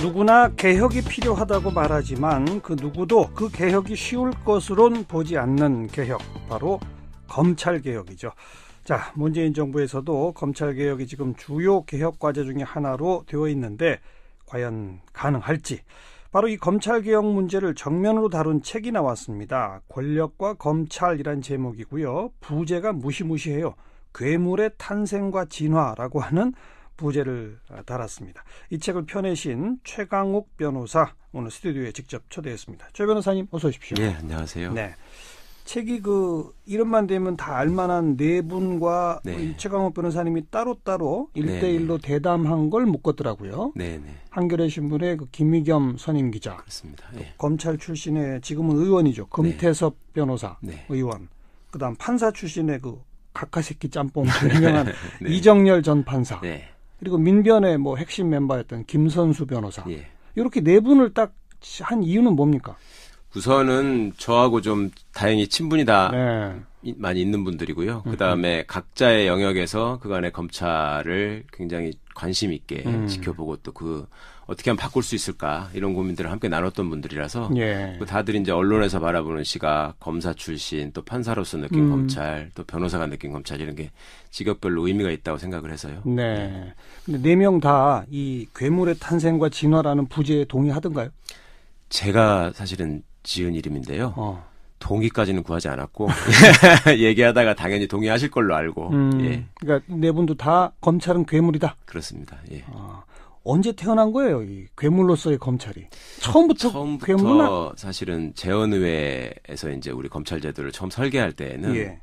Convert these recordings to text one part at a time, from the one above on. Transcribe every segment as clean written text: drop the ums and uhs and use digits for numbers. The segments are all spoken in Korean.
누구나 개혁이 필요하다고 말하지만 그 누구도 그 개혁이 쉬울 것으론 보지 않는 개혁, 바로 검찰개혁이죠. 자, 문재인 정부에서도 검찰개혁이 지금 주요 개혁 과제 중에 하나로 되어 있는데 과연 가능할지, 바로 이 검찰개혁 문제를 정면으로 다룬 책이 나왔습니다. 권력과 검찰이란 제목이고요. 부제가 무시무시해요. 괴물의 탄생과 진화라고 하는 부제를 달았습니다. 이 책을 펴내신 최강욱 변호사, 오늘 스튜디오에 직접 초대했습니다. 최 변호사님, 어서 오십시오. 네, 안녕하세요. 네, 책이 이름만 되면 다 알만한 네 분과 최강욱 변호사님이 따로따로 1대1로 대담한 걸 묶었더라고요. 네네. 한겨레 신문의 김의겸 선임 기자. 그렇습니다. 검찰 출신의 지금은 의원이죠. 금태섭 변호사 의원. 그다음 판사 출신의 카카새끼 짬뽕 유명한 이정열 전 판사. 그리고 민변의 핵심 멤버였던 김선수 변호사. 이렇게 네 분을 딱 한 이유는 뭡니까? 우선은 저하고 좀 다행히 친분이 다 많이 있는 분들이고요. 그다음에 각자의 영역에서 그간의 검찰을 굉장히 관심 있게 지켜보고 또 어떻게 하면 바꿀 수 있을까 이런 고민들을 함께 나눴던 분들이라서 다들 이제 언론에서 바라보는 시각, 검사 출신, 또 판사로서 느낀 검찰, 또 변호사가 느낀 검찰, 이런 게 직업별로 의미가 있다고 생각을 해서요. 네. 근데 네 명 다 이 괴물의 탄생과 진화라는 부제에 동의하던가요? 제가 사실은 지은 이름인데요. 동의까지는 구하지 않았고 얘기하다가 당연히 동의하실 걸로 알고. 그러니까 네 분도 다 검찰은 괴물이다. 그렇습니다. 언제 태어난 거예요, 이 괴물로서의 검찰이? 처음부터 괴물은 사실은 재헌의회에서 이제 우리 검찰 제도를 처음 설계할 때에는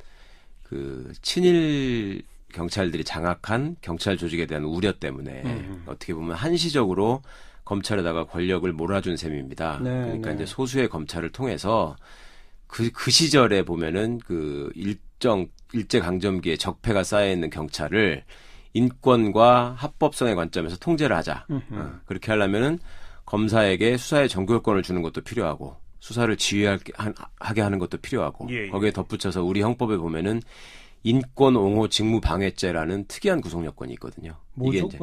친일 경찰들이 장악한 경찰 조직에 대한 우려 때문에 어떻게 보면 한시적으로 검찰에다가 권력을 몰아준 셈입니다. 그러니까 이제 소수의 검찰을 통해서 그 시절에 보면은 일제 강점기에 적폐가 쌓여 있는 경찰을 인권과 합법성의 관점에서 통제를 하자. 그렇게 하려면은 검사에게 수사의 전교권을 주는 것도 필요하고 수사를 지휘하게 하는 것도 필요하고 거기에 덧붙여서 우리 형법에 보면은 인권 옹호 직무 방해죄라는 특이한 구성 요건이 있거든요. 뭐죠? 이게 이제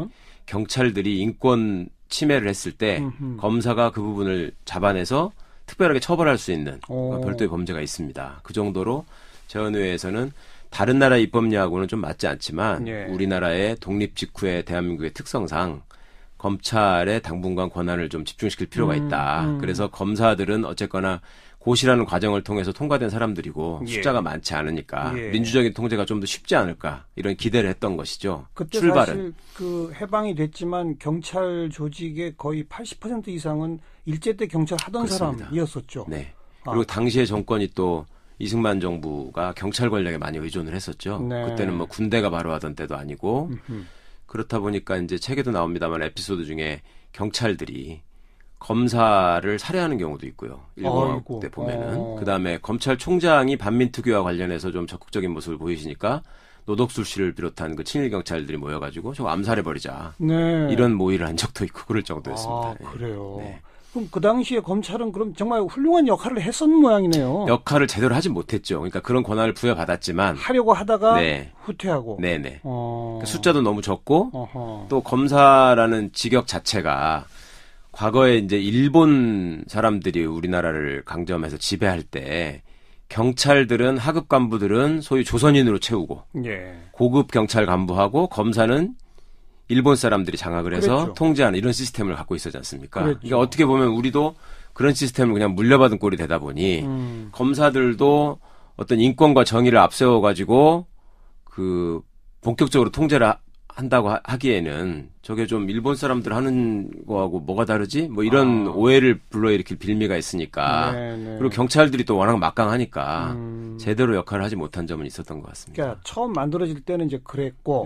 경찰들이 인권 침해를 했을 때 검사가 그 부분을 잡아내서 특별하게 처벌할 수 있는 별도의 범죄가 있습니다. 그 정도로 재헌의회에서는 다른 나라 입법례하고는 좀 맞지 않지만 우리나라의 독립 직후의 대한민국의 특성상 검찰의 당분간 권한을 좀 집중시킬 필요가 있다. 그래서 검사들은 어쨌거나 고시라는 과정을 통해서 통과된 사람들이고 숫자가 많지 않으니까 민주적인 통제가 좀 더 쉽지 않을까, 이런 기대를 했던 것이죠. 그때 출발은. 사실 해방이 됐지만 경찰 조직의 거의 80% 이상은 일제 때 경찰 하던 그렇습니다. 사람이었었죠. 네. 그리고 당시의 정권이 또 이승만 정부가 경찰 권력에 많이 의존을 했었죠. 그때는 군대가 바로 하던 때도 아니고 그렇다 보니까 이제 책에도 나옵니다만 에피소드 중에 경찰들이 검사를 살해하는 경우도 있고요. 일본학 때 보면은. 그다음에 검찰총장이 반민특위와 관련해서 좀 적극적인 모습을 보이시니까 노덕술 씨를 비롯한 친일 경찰들이 모여가지고 저거 암살해버리자. 이런 모의를 한 적도 있고 그럴 정도였습니다. 그래요. 그럼 그 당시에 검찰은 그럼 정말 훌륭한 역할을 했었는 모양이네요. 역할을 제대로 하진 못했죠. 그러니까 그런 권한을 부여받았지만 하려고 하다가 후퇴하고. 네네. 숫자도 너무 적고 또 검사라는 직역 자체가 과거에 이제 일본 사람들이 우리나라를 강점해서 지배할 때 경찰들은 하급 간부들은 소위 조선인으로 채우고 고급 경찰 간부하고 검사는 일본 사람들이 장악을 해서 통제하는 이런 시스템을 갖고 있었지 않습니까? 그러니까 어떻게 보면 우리도 그런 시스템을 그냥 물려받은 꼴이 되다 보니 검사들도 어떤 인권과 정의를 앞세워가지고 본격적으로 통제를 한다고 하기에는 저게 좀 일본 사람들 하는 거하고 뭐가 다르지? 이런 오해를 불러일으킬 빌미가 있으니까. 그리고 경찰들이 또 워낙 막강하니까 제대로 역할을 하지 못한 점은 있었던 것 같습니다. 그러니까 처음 만들어질 때는 이제 그랬고.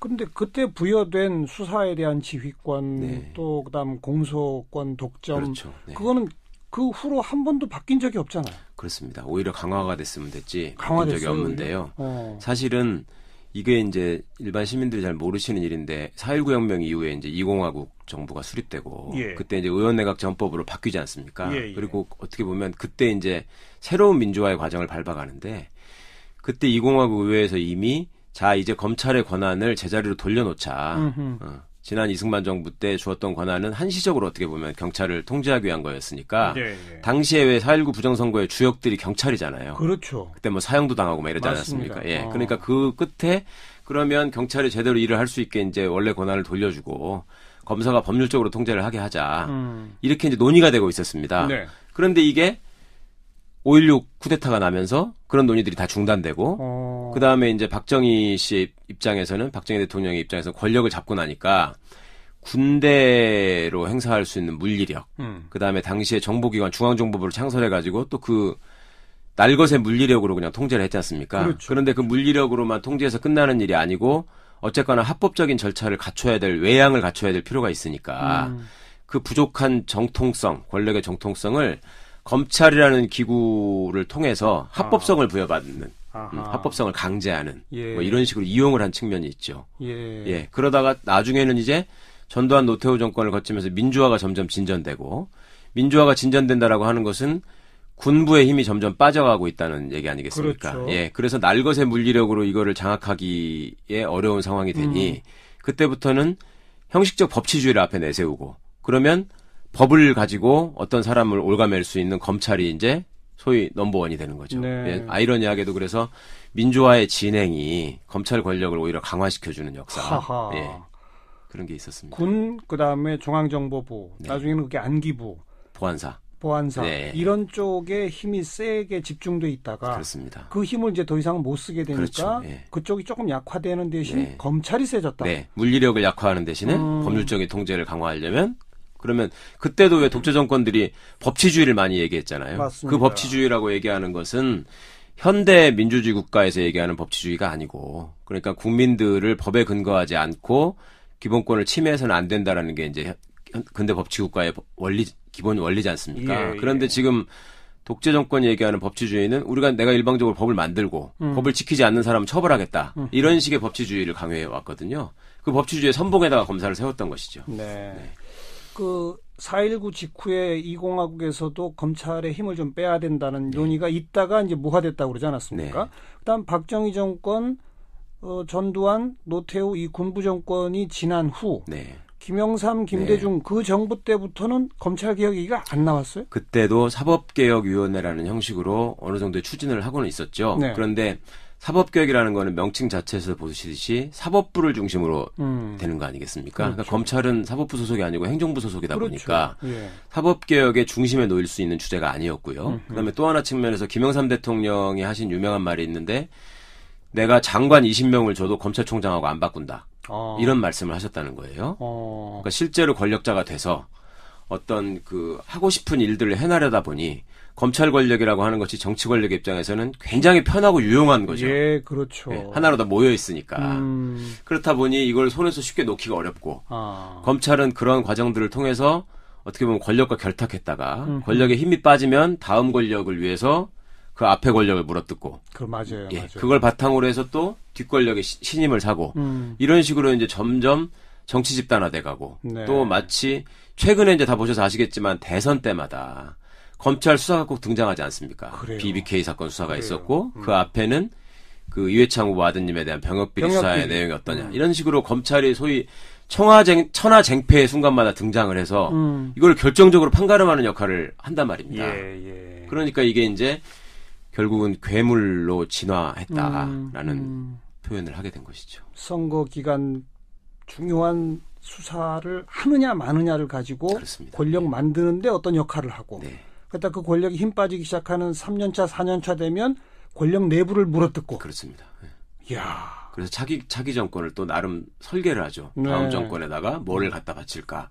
근데 그때 부여된 수사에 대한 지휘권, 또 그다음 공소권 독점, 그거는 그 후로 한 번도 바뀐 적이 없잖아요. 그렇습니다. 오히려 강화가 됐으면 됐지 바뀐 적이 없는데요. 사실은 이게 이제 일반 시민들이 잘 모르시는 일인데 4.19 혁명 이후에 이제 2공화국 정부가 수립되고 그때 이제 의원내각 전법으로 바뀌지 않습니까? 그리고 어떻게 보면 그때 이제 새로운 민주화의 과정을 밟아가는데 그때 2공화국 의회에서 이미 자 이제 검찰의 권한을 제자리로 돌려놓자. 지난 이승만 정부 때 주었던 권한은 한시적으로 어떻게 보면 경찰을 통제하기 위한 거였으니까 당시에 왜 4.19 부정선거의 주역들이 경찰이잖아요. 그렇죠. 그때 뭐 사형도 당하고 막 이러지 맞습니다. 않았습니까? 예. 그러니까 그 끝에 그러면 경찰이 제대로 일을 할 수 있게 이제 원래 권한을 돌려주고 검사가 법률적으로 통제를 하게 하자. 이렇게 이제 논의가 되고 있었습니다. 네. 그런데 이게 5.16 쿠데타가 나면서 그런 논의들이 다 중단되고 그 다음에 이제 박정희 씨 입장에서는 박정희 대통령의 입장에서 권력을 잡고 나니까 군대로 행사할 수 있는 물리력 그 다음에 당시에 정보기관 중앙정보부를 창설해가지고 또 그 날것의 물리력으로 그냥 통제를 했지 않습니까? 그렇죠. 그런데 그 물리력으로만 통제해서 끝나는 일이 아니고 어쨌거나 합법적인 절차를 갖춰야 될 외양을 갖춰야 될 필요가 있으니까 그 부족한 정통성 권력의 정통성을 검찰이라는 기구를 통해서 합법성을 부여받는 합법성을 강제하는 뭐 이런 식으로 이용을 한 측면이 있죠. 예. 그러다가 나중에는 이제 전두환 노태우 정권을 거치면서 민주화가 점점 진전되고 민주화가 진전된다라고 하는 것은 군부의 힘이 점점 빠져가고 있다는 얘기 아니겠습니까? 그렇죠. 예. 그래서 날것의 물리력으로 이거를 장악하기에 어려운 상황이 되니 그때부터는 형식적 법치주의를 앞에 내세우고 그러면 법을 가지고 어떤 사람을 올가맬 수 있는 검찰이 이제 소위 넘버원이 되는 거죠. 네. 예, 아이러니하게도 그래서 민주화의 진행이 검찰 권력을 오히려 강화시켜주는 역사. 예, 그런 게 있었습니다. 군, 그다음에 중앙정보부, 네. 나중에는 그게 안기부, 보안사 네. 이런 쪽에 힘이 세게 집중돼 있다가 그렇습니다. 그 힘을 이제 더 이상 못 쓰게 되니까 그렇죠. 예. 그쪽이 조금 약화되는 대신 검찰이 세졌다. 네, 물리력을 약화하는 대신에 법률적인 통제를 강화하려면 그러면 그때도 왜 독재 정권들이 법치주의를 많이 얘기했잖아요. 맞습니다. 그 법치주의라고 얘기하는 것은 현대 민주주의 국가에서 얘기하는 법치주의가 아니고 그러니까 국민들을 법에 근거하지 않고 기본권을 침해해서는 안 된다라는 게 이제 근대 법치국가의 기본 원리지 않습니까? 그런데 지금 독재 정권이 얘기하는 법치주의는 내가 일방적으로 법을 만들고 법을 지키지 않는 사람은 처벌하겠다. 이런 식의 법치주의를 강요해 왔거든요. 그 법치주의의 선봉에다가 검사를 세웠던 것이죠. 네. 그 4.19 직후에 이 공화국에서도 검찰의 힘을 좀 빼야 된다는 논의가 있다가 이제 무화됐다고 그러지 않았습니까? 그다음 박정희 정권, 전두환, 노태우 이 군부 정권이 지난 후 김영삼, 김대중 그 정부 때부터는 검찰 개혁 얘기가 안 나왔어요? 그때도 사법개혁위원회라는 형식으로 어느 정도의 추진을 하고는 있었죠. 그런데 사법개혁이라는 거는 명칭 자체에서 보시듯이 사법부를 중심으로 되는 거 아니겠습니까? 그렇죠. 그러니까 검찰은 사법부 소속이 아니고 행정부 소속이다 그렇죠. 보니까 사법개혁의 중심에 놓일 수 있는 주제가 아니었고요. 그다음에 또 하나 측면에서 김영삼 대통령이 하신 유명한 말이 있는데 내가 장관 20명을 줘도 검찰총장하고 안 바꾼다. 이런 말씀을 하셨다는 거예요. 그러니까 실제로 권력자가 돼서 어떤 그 하고 싶은 일들을 해나려다 보니 검찰 권력이라고 하는 것이 정치 권력의 입장에서는 굉장히 편하고 유용한 거죠. 예, 그렇죠. 하나로 다 모여 있으니까. 그렇다 보니 이걸 손에서 쉽게 놓기가 어렵고 검찰은 그런 과정들을 통해서 어떻게 보면 권력과 결탁했다가 권력에 힘이 빠지면 다음 권력을 위해서 그 앞에 권력을 물어뜯고. 맞아요. 그걸 바탕으로 해서 또 뒷권력의 신임을 사고 이런 식으로 이제 점점 정치 집단화돼가고 또 마치 최근에 이제 다 보셔서 아시겠지만 대선 때마다 검찰 수사가 꼭 등장하지 않습니까? 그래요. BBK 사건 수사가 있었고 그 앞에는 그 이회창 후보 아드님에 대한 병역비리 수사의 내용이 어떠냐 이런 식으로 검찰이 소위 천하쟁패의 순간마다 등장을 해서 이걸 결정적으로 판가름하는 역할을 한단 말입니다. 그러니까 이게 이제 결국은 괴물로 진화했다라는 표현을 하게 된 것이죠. 선거 기간 중요한 수사를 하느냐 마느냐를 가지고 그렇습니다. 권력 만드는데 어떤 역할을 하고 그러다 그 권력이 힘 빠지기 시작하는 3년차 4년차 되면 권력 내부를 물어뜯고 그렇습니다. 이야. 그래서 차기 정권을 또 나름 설계를 하죠. 다음 정권에다가 뭐를 갖다 바칠까.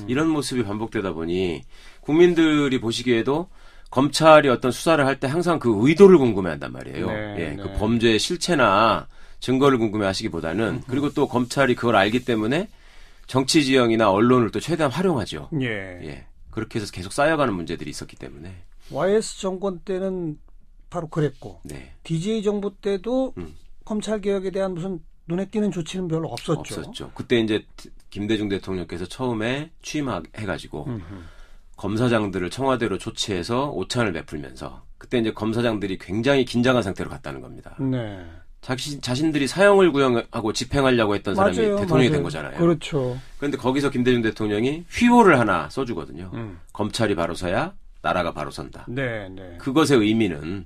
이런 모습이 반복되다 보니 국민들이 보시기에도 검찰이 어떤 수사를 할 때 항상 그 의도를 궁금해한단 말이에요. 그 범죄의 실체나 증거를 궁금해하시기보다는 그리고 또 검찰이 그걸 알기 때문에 정치 지형이나 언론을 또 최대한 활용하죠. 그렇게 해서 계속 쌓여가는 문제들이 있었기 때문에. YS 정권 때는 바로 그랬고 DJ 정부 때도 검찰 개혁에 대한 무슨 눈에 띄는 조치는 별로 없었죠. 그때 이제 김대중 대통령께서 처음에 취임해가지고 검사장들을 청와대로 초치해서 오찬을 베풀면서 그때 이제 검사장들이 굉장히 긴장한 상태로 갔다는 겁니다. 자신들이 사형을 구형하고 집행하려고 했던 사람이 대통령이 된 거잖아요. 그렇죠. 그런데 거기서 김대중 대통령이 휘호를 하나 써주거든요. 검찰이 바로 서야 나라가 바로 선다. 네, 네. 그것의 의미는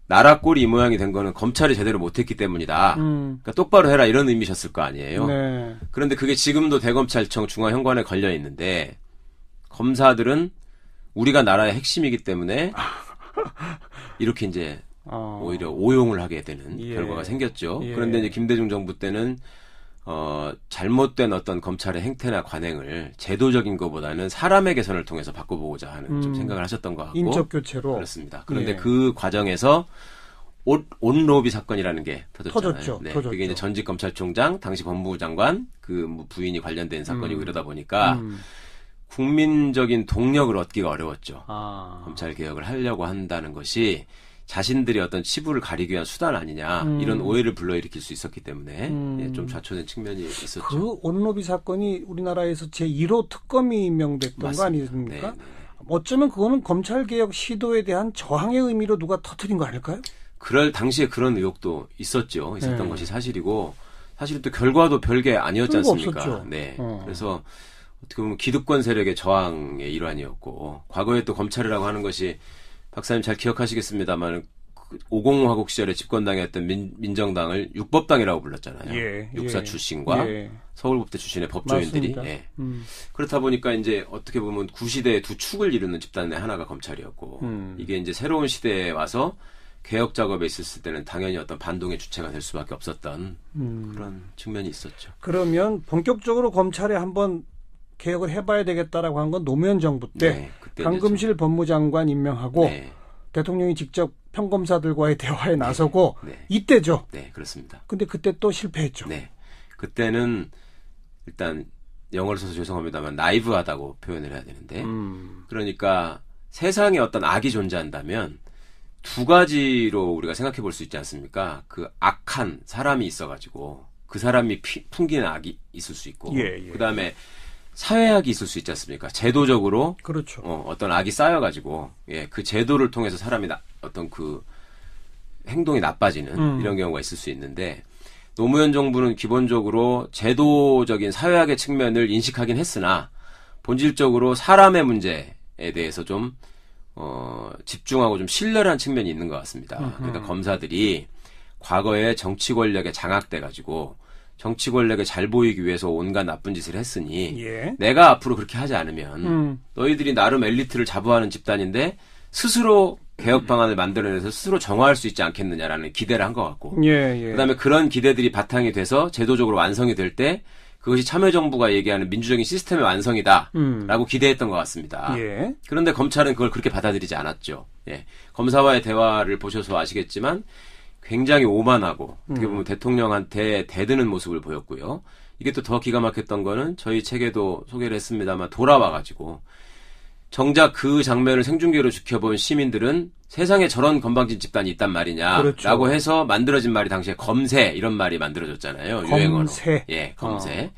나라 꼴이 이 모양이 된 거는 검찰이 제대로 못했기 때문이다. 그러니까 똑바로 해라 이런 의미셨을 거 아니에요. 네. 그런데 그게 지금도 대검찰청 중앙현관에 걸려 있는데 검사들은 우리가 나라의 핵심이기 때문에 이렇게 이제 오히려 오용을 하게 되는 결과가 생겼죠. 그런데 이제 김대중 정부 때는 잘못된 어떤 검찰의 행태나 관행을 제도적인 것보다는 사람의 개선을 통해서 바꿔보고자 하는 좀 생각을 하셨던 것 같고. 인적 교체로. 그렇습니다. 그런데 그 과정에서 온로비 사건이라는 게 터졌잖아요. 터졌죠. 네, 그게 이제 전직 검찰총장, 당시 법무부 장관 그 부인이 관련된 사건이고 이러다 보니까 국민적인 동력을 얻기가 어려웠죠. 검찰 개혁을 하려고 한다는 것이 자신들이 어떤 치부를 가리기 위한 수단 아니냐 이런 오해를 불러일으킬 수 있었기 때문에 좀 좌초된 측면이 있었죠. 그 온로비 사건이 우리나라에서 제1호 특검이 임명됐던 맞습니다. 거 아닙니까? 네. 어쩌면 그거는 검찰개혁 시도에 대한 저항의 의미로 누가 터뜨린 거 아닐까요? 그럴 당시에 그런 의혹도 있었던 것이 사실이고 사실 또 결과도 별게 아니었지 않습니까? 없었죠. 네. 그래서 어떻게 보면 기득권 세력의 저항의 일환이었고 과거에 또 검찰이라고 하는 것이 박사님 잘 기억하시겠습니다만 505 화국 시절에 집권당이었던 민정당을 육법당이라고 불렀잖아요. 육사 출신과 서울법대 출신의 법조인들이. 그렇다 보니까 이제 어떻게 보면 구시대의 두 축을 이루는 집단의 하나가 검찰이었고 이게 이제 새로운 시대에 와서 개혁 작업에 있었을 때는 당연히 어떤 반동의 주체가 될 수밖에 없었던 그런 측면이 있었죠. 그러면 본격적으로 검찰에 한번 개혁을 해봐야 되겠다라고 한 건 노무현 정부 때 강금실 법무장관 임명하고 대통령이 직접 평검사들과의 대화에 나서고 이때죠. 네, 그렇습니다. 근데 그때 또 실패했죠. 네, 그때는 일단 영어를 써서 죄송합니다만 나이브하다고 표현을 해야 되는데 그러니까 세상에 어떤 악이 존재한다면 두 가지로 우리가 생각해 볼 수 있지 않습니까? 그 악한 사람이 있어가지고 그 사람이 풍기는 악이 있을 수 있고 그다음에 사회학이 있을 수 있지 않습니까? 제도적으로 그렇죠. 어떤 악이 쌓여가지고 그 제도를 통해서 사람이 어떤 그 행동이 나빠지는 이런 경우가 있을 수 있는데 노무현 정부는 기본적으로 제도적인 사회학의 측면을 인식하긴 했으나 본질적으로 사람의 문제에 대해서 좀 집중하고 좀 신뢰한 측면이 있는 것 같습니다. 그러니까 검사들이 과거에 정치 권력에 장악돼가지고 정치 권력에 잘 보이기 위해서 온갖 나쁜 짓을 했으니 내가 앞으로 그렇게 하지 않으면 너희들이 나름 엘리트를 자부하는 집단인데 스스로 개혁 방안을 만들어내서 스스로 정화할 수 있지 않겠느냐라는 기대를 한 것 같고 그다음에 그런 기대들이 바탕이 돼서 제도적으로 완성이 될 때 그것이 참여정부가 얘기하는 민주적인 시스템의 완성이다라고 기대했던 것 같습니다. 그런데 검찰은 그걸 그렇게 받아들이지 않았죠. 검사와의 대화를 보셔서 아시겠지만 굉장히 오만하고 어떻게 보면 대통령한테 대드는 모습을 보였고요. 이게 또 더 기가 막혔던 거는 저희 책에도 소개를 했습니다만 돌아와가지고 정작 그 장면을 생중계로 지켜본 시민들은 세상에 저런 건방진 집단이 있단 말이냐라고 해서 만들어진 말이 당시에 검세 이런 말이 만들어졌잖아요. 유행어로. 검세.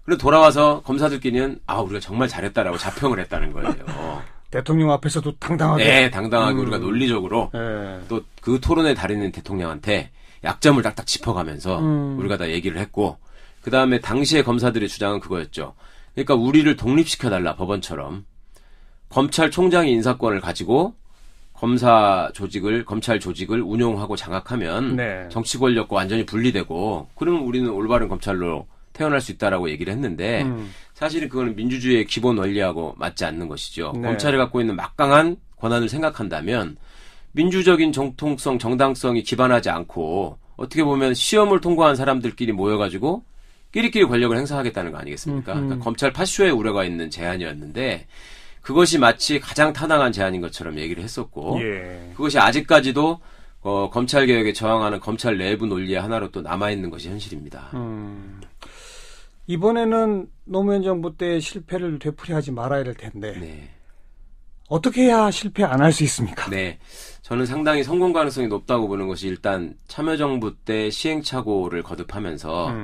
그리고 돌아와서 검사들끼리는 우리가 정말 잘했다라고 자평을 했다는 거예요. 대통령 앞에서도 당당하게. 네, 당당하게 우리가 논리적으로 또 그 토론에 달인는 대통령한테 약점을 딱딱 짚어가면서 우리가 다 얘기를 했고 그 다음에 당시의 검사들의 주장은 그거였죠. 그러니까 우리를 독립시켜달라 법원처럼 검찰총장이 인사권을 가지고 검찰 조직을 운용하고 장악하면 정치 권력과 완전히 분리되고 그러면 우리는 올바른 검찰로 태어날 수 있다라고 얘기를 했는데 사실은 그거는 민주주의의 기본 원리하고 맞지 않는 것이죠. 검찰이 갖고 있는 막강한 권한을 생각한다면 민주적인 정통성, 정당성이 기반하지 않고 어떻게 보면 시험을 통과한 사람들끼리 모여가지고 끼리끼리 권력을 행사하겠다는 거 아니겠습니까? 그러니까 검찰 파쇼의 우려가 있는 제안이었는데 그것이 마치 가장 타당한 제안인 것처럼 얘기를 했었고 그것이 아직까지도 검찰개혁에 저항하는 검찰 내부 논리의 하나로 또 남아있는 것이 현실입니다. 이번에는 노무현 정부 때 실패를 되풀이하지 말아야 될 텐데 어떻게 해야 실패 안 할 수 있습니까? 네, 저는 상당히 성공 가능성이 높다고 보는 것이 일단 참여정부 때 시행착오를 거듭하면서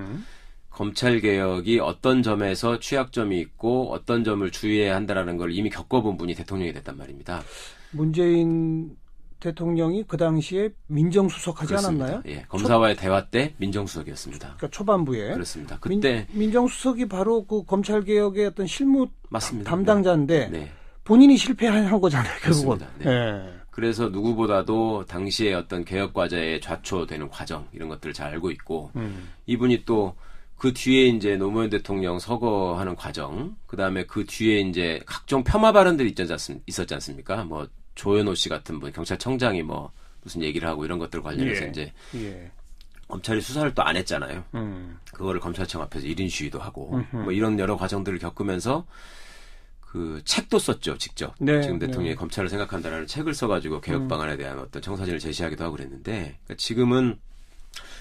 검찰개혁이 어떤 점에서 취약점이 있고 어떤 점을 주의해야 한다는 걸 이미 겪어본 분이 대통령이 됐단 말입니다. 문재인 대통령이 그 당시에 민정수석하지 그렇습니다. 않았나요? 예, 검사와의 대화 때 민정수석이었습니다. 그러니까 초반부에. 그렇습니다. 그때 민정수석이 바로 그 검찰개혁의 어떤 실무 맞습니다. 담당자인데 네. 본인이 실패한 거잖아요. 결국은. 네. 네. 그래서 누구보다도 당시의 어떤 개혁 과제에 좌초되는 과정 이런 것들을 잘 알고 있고 이분이 또 그 뒤에 이제 노무현 대통령 서거하는 과정, 그 다음에 그 뒤에 이제 각종 폄하 발언들이 있었지 않습니까? 뭐 조현오 씨 같은 분 경찰청장이 뭐 무슨 얘기를 하고 이런 것들 관련해서 이제 검찰이 수사를 또 안 했잖아요. 그거를 검찰청 앞에서 1인 시위도 하고 뭐 이런 여러 과정들을 겪으면서 그 책도 썼죠, 직접. 네, 지금 대통령이 검찰을 생각한다라는 책을 써가지고 개혁 방안에 대한 어떤 청사진을 제시하기도 하고 그랬는데, 그러니까 지금은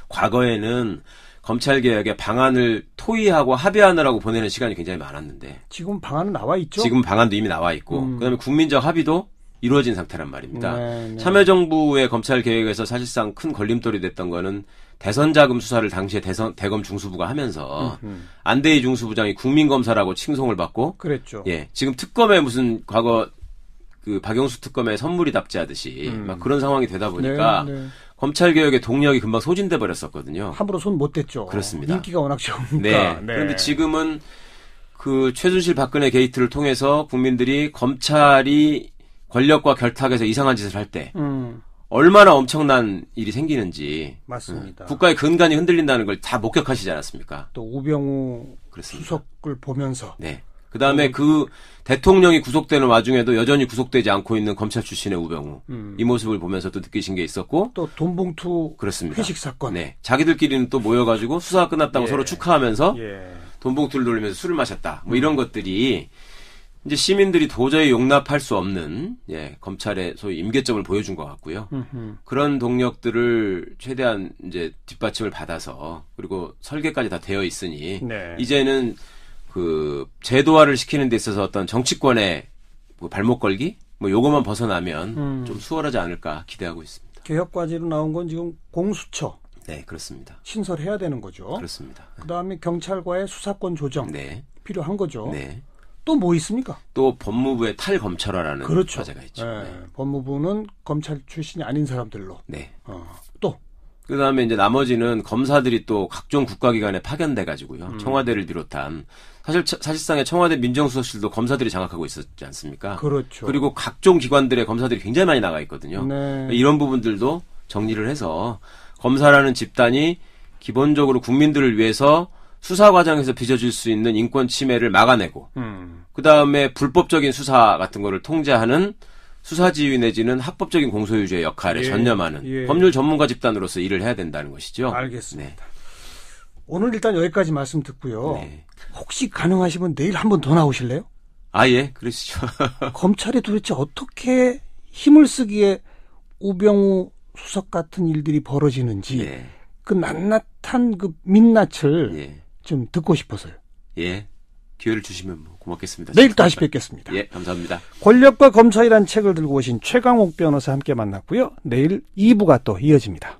과거에는 검찰개혁의 방안을 토의하고 합의하느라고 보내는 시간이 굉장히 많았는데 지금 방안은 나와 있죠? 지금 방안도 이미 나와 있고 그다음에 국민적 합의도 이루어진 상태란 말입니다. 참여정부의 검찰개혁에서 사실상 큰 걸림돌이 됐던 거는 대선 자금 수사를 당시에 대검 중수부가 하면서 안대희 중수부장이 국민검사라고 칭송을 받고 그랬죠. 예, 지금 특검에 무슨 과거 그 박영수 특검에 선물이 답지하듯이 막 그런 상황이 되다 보니까 검찰개혁의 동력이 금방 소진돼 버렸었거든요. 함부로 손 못 댔죠. 그렇습니다. 인기가 워낙 좋으니까. 네. 그런데 지금은 그 최순실 박근혜 게이트를 통해서 국민들이 검찰이 권력과 결탁해서 이상한 짓을 할 때 얼마나 엄청난 일이 생기는지 맞습니다. 국가의 근간이 흔들린다는 걸 다 목격하시지 않았습니까? 또 우병우 그렇습니다. 수석을 보면서 네. 그다음에 그 대통령이 구속되는 와중에도 여전히 구속되지 않고 있는 검찰 출신의 우병우 이 모습을 보면서 또 느끼신 게 있었고 또 돈봉투 그렇습니다. 회식 사건. 네. 자기들끼리는 또 모여가지고 수사가 끝났다고 서로 축하하면서 예. 돈봉투를 돌리면서 술을 마셨다. 뭐 이런 것들이 이제 시민들이 도저히 용납할 수 없는 예, 검찰의 소위 임계점을 보여준 것 같고요. 그런 동력들을 최대한 이제 뒷받침을 받아서 그리고 설계까지 다 되어 있으니 이제는 그 제도화를 시키는 데 있어서 어떤 정치권의 뭐 발목 걸기 뭐 요것만 벗어나면 좀 수월하지 않을까 기대하고 있습니다. 개혁 과제로 나온 건 지금 공수처. 네, 그렇습니다. 신설해야 되는 거죠. 그렇습니다. 그다음에 경찰과의 수사권 조정 필요한 거죠. 또 뭐 있습니까? 또 법무부의 탈검찰화라는 그렇죠. 과제가 있죠. 법무부는 검찰 출신이 아닌 사람들로. 또 그다음에 이제 나머지는 검사들이 또 각종 국가기관에 파견돼 가지고요. 청와대를 비롯한 사실상의 청와대 민정수석실도 검사들이 장악하고 있었지 않습니까? 그렇죠. 그리고 각종 기관들의 검사들이 굉장히 많이 나가 있거든요. 이런 부분들도 정리를 해서 검사라는 집단이 기본적으로 국민들을 위해서 수사 과정에서 빚어질 수 있는 인권 침해를 막아내고 그다음에 불법적인 수사 같은 거를 통제하는 수사지휘 내지는 합법적인 공소유주의 역할에 전념하는 법률 전문가 집단으로서 일을 해야 된다는 것이죠. 알겠습니다. 오늘 일단 여기까지 말씀 듣고요. 혹시 가능하시면 내일 한 번 더 나오실래요? 아, 예, 그러시죠. 검찰이 도대체 어떻게 힘을 쓰기에 우병우 수석 같은 일들이 벌어지는지 그 낱낱한 그 민낯을 좀 듣고 싶어서요. 예. 기회를 주시면 뭐 고맙겠습니다. 내일 다시 뵙겠습니다. 예, 감사합니다. 권력과 검찰이란 책을 들고 오신 최강옥 변호사 함께 만났고요. 내일 2부가 또 이어집니다.